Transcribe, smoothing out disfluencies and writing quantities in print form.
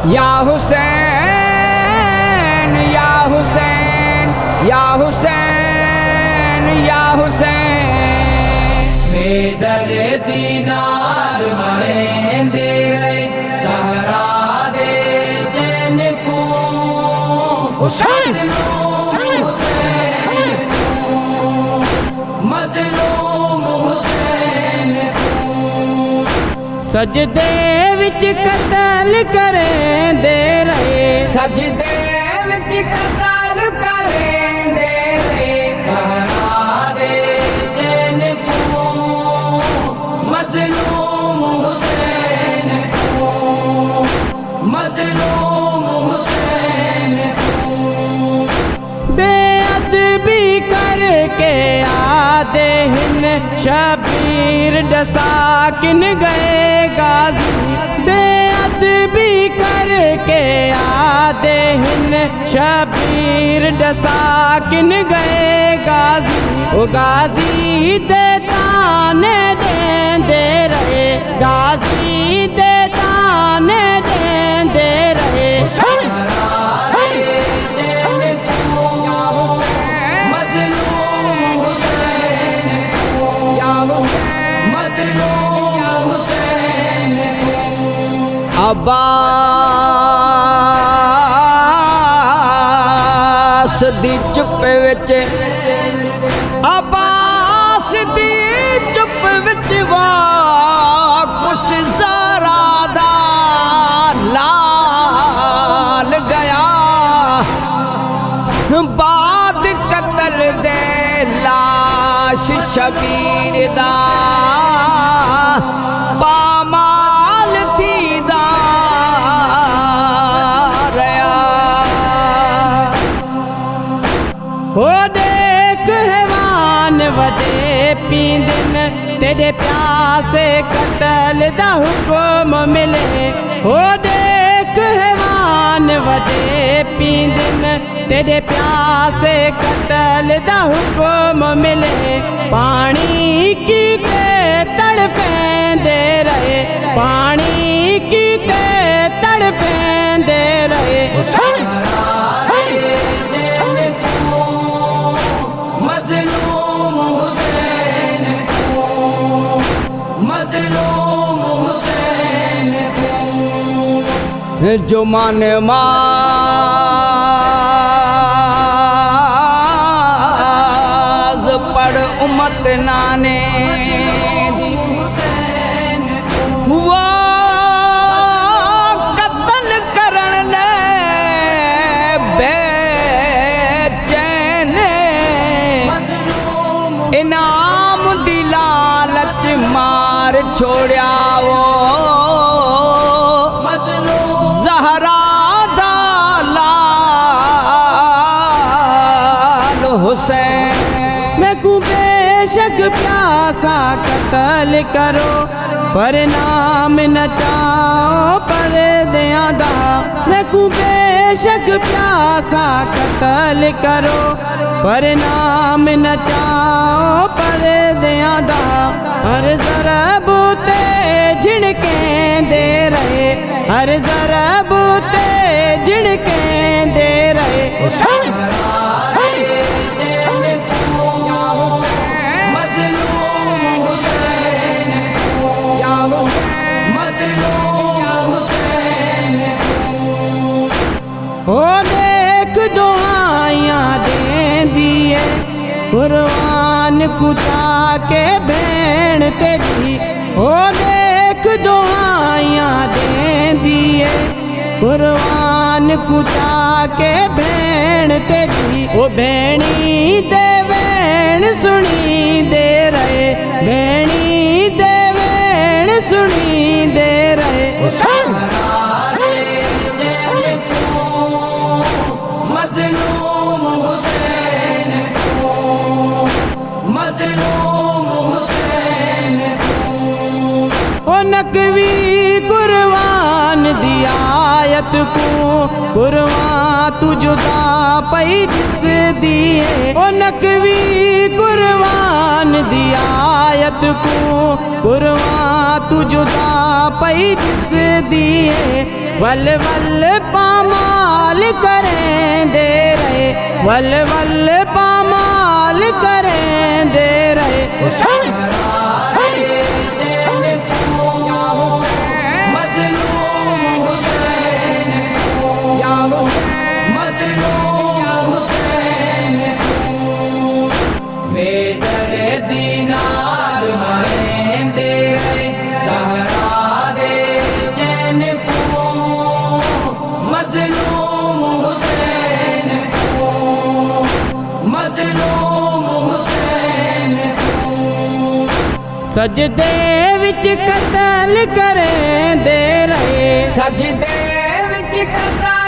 یا حسین یا حسین یا حسین یا حسین بے دردی نال مرندے رہے زہرا دے جن کو حسین مظلوم حسین سجدے وچ قتل کریں دے رہے سجدے وچ قتل کریں دے رہے زہرا دے جن کو مظلوم حسین کو مظلوم حسین کو بے ادبی کر کے آدے ہن شبیر ڈسا کن گئے غازی بے ادبی کر کے آدے ہن شبیر ڈسا کن گئے غازی او غازی دے تانے دیں دے رہے غازی دے تانے دیں دے رہے عباس دی چپ وچ عباس دی چپ وچ واپس زہرا دا لال گیا بعد قتل دے لاش شبیر دا پامال تھی دا ریا ہو دیکھ حیوان ودے پیندن تیرے پیاسے قتل دا حکم ملے ہو دیکھ حیوان ودے پیندن تیرے پیاسے قتل دا حکم ملے پانی کی تے تڑپیں دے رہے پانی کی تے تڑپیں دے رہے مظلوم حسین کو مظلوم حسین کو جو مان ماز پڑھ امت نانے دی ہوا قتل کرن لے بے چین انعام دی لالچ مار چھوڑیا وہ زہرا دا لال حسین میں کو بے شک پیاسا قتل کرو پر نام نہ چاہو پر دیاں دا میں کو بے شک پیاسا قتل کرو پر نام نہ چاہو پر دیاں دا ہر ضرب تے جھڑکیں دے رہے ہر ضرب تے جھڑکیں دے رہے او دیکھ دعائیاں دیں دیئے قرآن کتا کے بین تیری او دیکھ دعائیاں دیں دیئے قرآن کتا کے بین تیری او بینی دے بین سنی دے رہے بینی دے بین سنی دے رہے مظلوم حسین کو مظلوم حسین او نقوی قرآن دی آیت کو قرآن تو جدا پئی جس دیے او نقوی قربان دی آیت کو قربان تو جدا پئی جس دیے ول ول پامال کریں دے رہے ول ول پامال کریں دے رہے سجدے وچ قتل کریں دے رہے سجدے وچ قتل